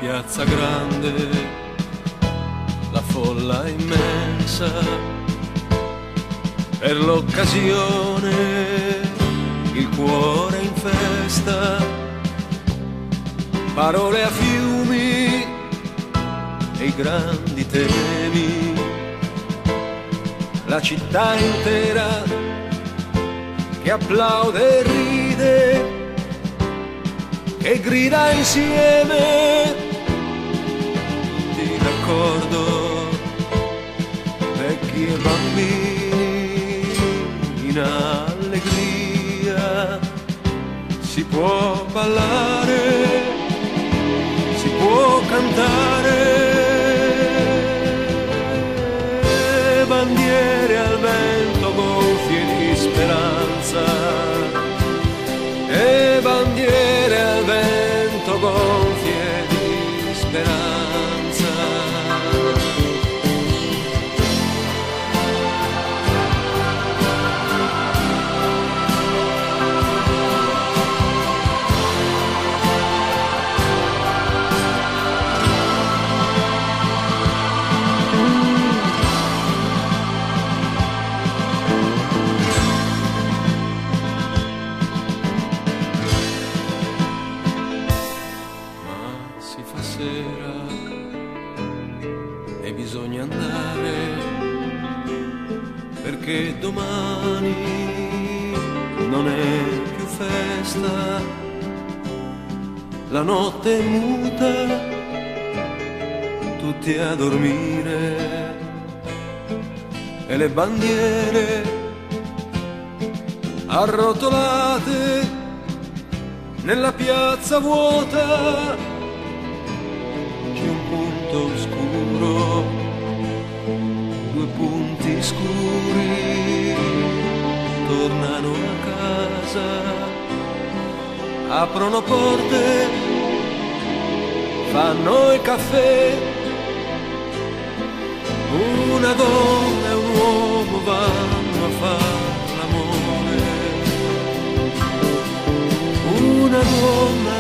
piazza grande, la folla immensa, per l'occasione il cuore in festa, parole a fiumi e i grandi temi, la città intera che applaude e ride, che grida insieme, tutti d'accordo, vecchi e bambini in allegria. Si può ballare, si può cantare, bandiere al vento gonfie di speranza, e bandiere al vento gonfie di speranza. E bisogna andare, perché domani non è più festa, la notte è muta, tutti a dormire, e le bandiere arrotolate nella piazza vuota. C'è un punto oscuro, due punti scuri, tornano a casa, aprono porte, fanno il caffè, una donna e un uomo vanno a far l'amore, una donna